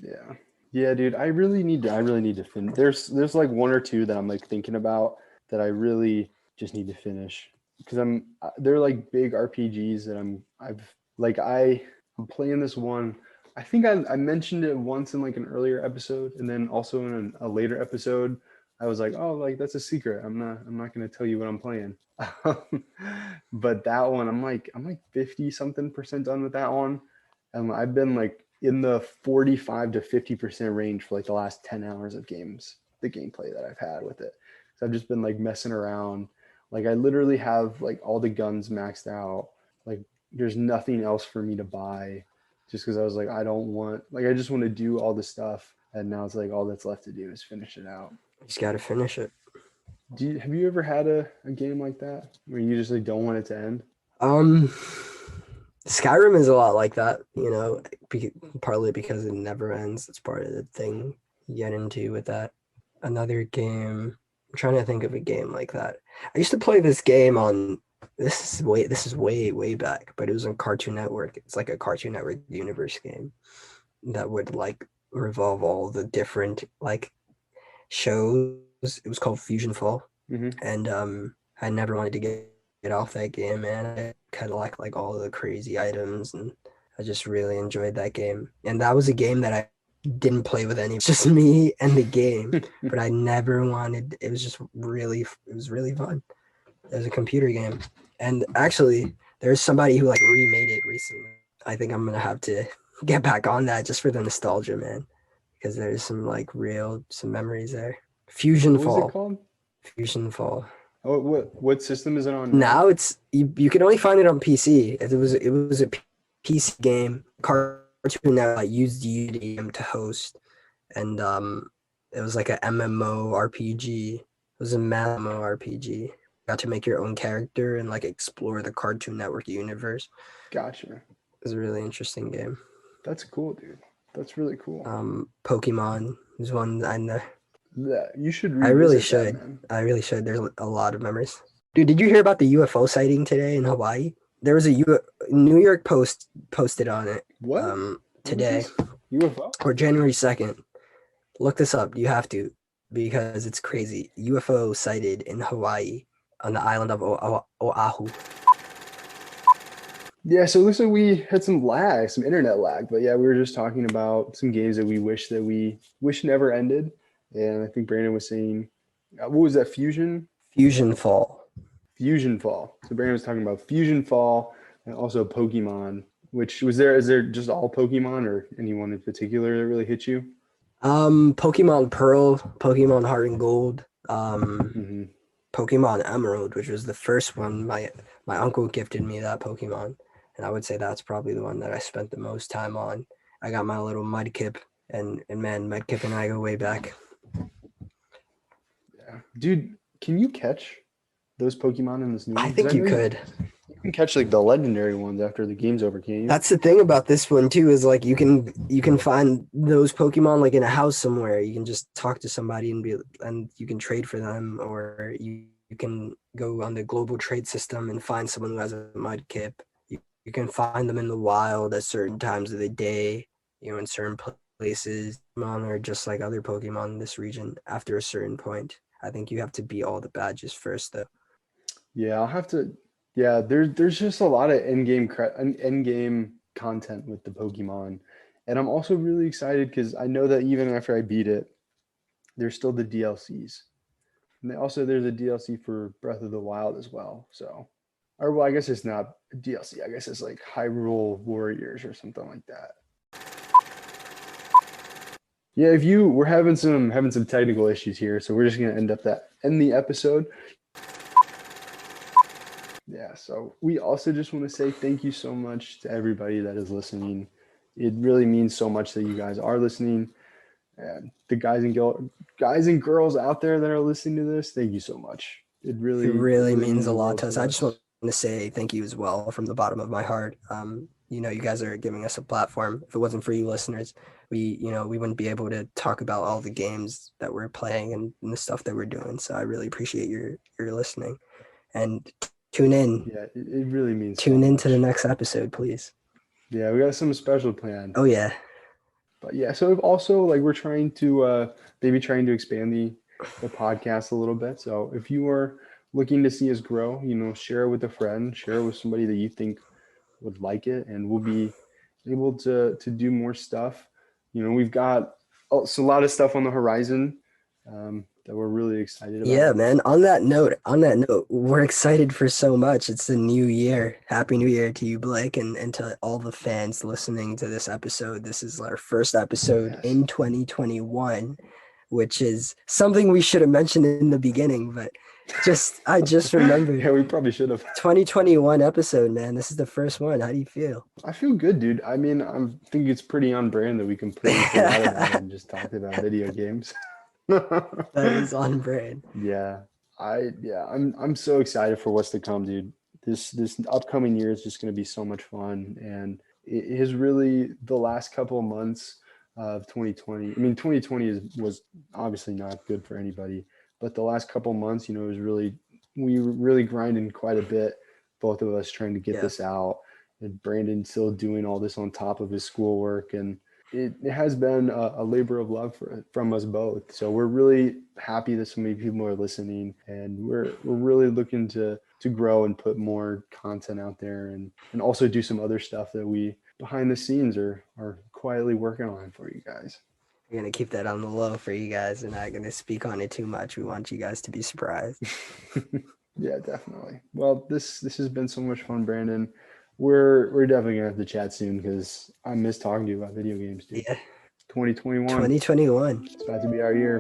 yeah, yeah, dude. I really need to finish. There's like one or two that I'm like thinking about that I really just need to finish because they're like big RPGs that I'm playing this one. I think I mentioned it once in like an earlier episode, and then also in a later episode, I was like, oh, like that's a secret. I'm not gonna tell you what I'm playing. But that one, I'm like 50 something percent done with that one, and I've been like in the 45 to 50% range for like the last 10 hours of the gameplay that I've had with it. So I've just been like messing around. Like I literally have like all the guns maxed out. Like there's nothing else for me to buy just because I was like, I just want to do all the stuff. And now it's like all that's left to do is finish it out. You just gotta finish it. Have you ever had a game like that where you just like don't want it to end? Um, Skyrim is a lot like that, partly because it never ends. It's part of the thing you get into with that. Another game, I'm trying to think of a game like that. I used to play this game on this is way back, but it was on Cartoon Network. It's like a Cartoon Network universe game that would like revolve all the different like shows. It was called Fusion Fall, Mm-hmm. and I never wanted to get off that game, man. I kind of like all the crazy items, and I just really enjoyed that game. And that was a game that I didn't play with any, just me and the game. But I never wanted. It was just really, it was really fun. It was a computer game, and actually, there's somebody who like remade it recently. I think I'm gonna have to get back on that just for the nostalgia, man, because there's some memories there. Fusion What was it Fall. called? Fusion Fall. Oh, what system is it on now? Now it's you can only find it on PC. It was a PC game. Cartoon Network used Unity to host, and it was like a MMO RPG. It was a MMO RPG. Got to make your own character and like explore the Cartoon Network universe. Gotcha. It was a really interesting game. That's cool, dude. That's really cool. Pokemon is one I know. Yeah, you should I really revisit that, should. man. I really should. There's a lot of memories. Dude, did you hear about the UFO sighting today in Hawaii? There was a New York Post posted on it What? What today is this? UFO? or January 2nd. Look this up. You have to because it's crazy. UFO sighted in Hawaii on the island of Oahu. Yeah, so it looks like we had some internet lag. But yeah, we were just talking about some games that we wish never ended. And I think Brandon was saying, what was that? Fusion Fall. Fusion Fall. So Brandon was talking about Fusion Fall and also Pokemon. Is there just all Pokemon or anyone in particular that really hit you? Pokemon Pearl, Pokemon Heart and Gold, Mm-hmm. Pokemon Emerald, which was the first one. My uncle gifted me that Pokemon, and I would say that's probably the one that I spent the most time on. I got my little Mudkip, and man, Mudkip and I go way back. Yeah, dude, can you catch those Pokemon in this new one? I think you could. You can catch like the legendary ones after the game's over, can't you? That's the thing about this one too, is like you can find those Pokemon like in a house somewhere. You can just talk to somebody and you can trade for them, or you can go on the global trade system and find someone who has a Mudkip. You can find them in the wild at certain times of the day, in certain places. Pokemon are just like other Pokemon in this region after a certain point. I think you have to beat all the badges first, though. Yeah, I'll have to. Yeah, there's just a lot of end game content with the Pokemon, and I'm also really excited because I know that even after I beat it, there's still the DLCs, and there's a DLC for Breath of the Wild as well. So, or well, I guess it's not a DLC. I guess it's like Hyrule Warriors or something like that. Yeah, we're having some technical issues here, so we're just gonna end the episode. Yeah, so we also just want to say thank you so much to everybody that is listening. It really means so much that you guys are listening, and the guys and girls out there that are listening to this, thank you so much. It really means a lot to us. I just want to say thank you as well from the bottom of my heart. You guys are giving us a platform. If it wasn't for you listeners, we wouldn't be able to talk about all the games that we're playing and the stuff that we're doing. So I really appreciate your listening, and tune in. Yeah, it really means so Tune in to the much. next episode, please. Yeah, we got something special planned. Oh yeah, But yeah, so also like we're trying to maybe trying to expand the podcast a little bit. So if you are looking to see us grow, share it with a friend, share it with somebody that you think would like it, and we'll be able to do more stuff. We've got a lot of stuff on the horizon that we're really excited yeah, about. man. On that note, we're excited for so much. It's the new year. Happy New Year to you, Blake, and to all the fans listening to this episode. This is our first episode Yes. in 2021, which is something we should have mentioned in the beginning, but I just remembered. Yeah, we probably should have. 2021 episode, man. This is the first one. How do you feel? I feel good, dude. I mean, I think it's pretty on brand that we completely forgot about it and just talked about video games. That is on brand. Yeah, I'm so excited for what's to come, dude. This upcoming year is just going to be so much fun, and it is really the last couple of months of 2020. I mean, 2020 was obviously not good for anybody, but the last couple of months, we were really grinding quite a bit, both of us trying to get this out, and Brandon still doing all this on top of his schoolwork, and it has been a labor of love from us both. So we're really happy that so many people are listening, and we're really looking to grow and put more content out there, and also do some other stuff that we behind the scenes are quietly working on for you guys. We're going to keep that on the low for you guys and not going to speak on it too much. We want you guys to be surprised. Yeah, definitely. Well, this has been so much fun, Brandon. We're definitely gonna have to chat soon because I miss talking to you about video games, dude. Yeah. 2021. 2021. It's about to be our year.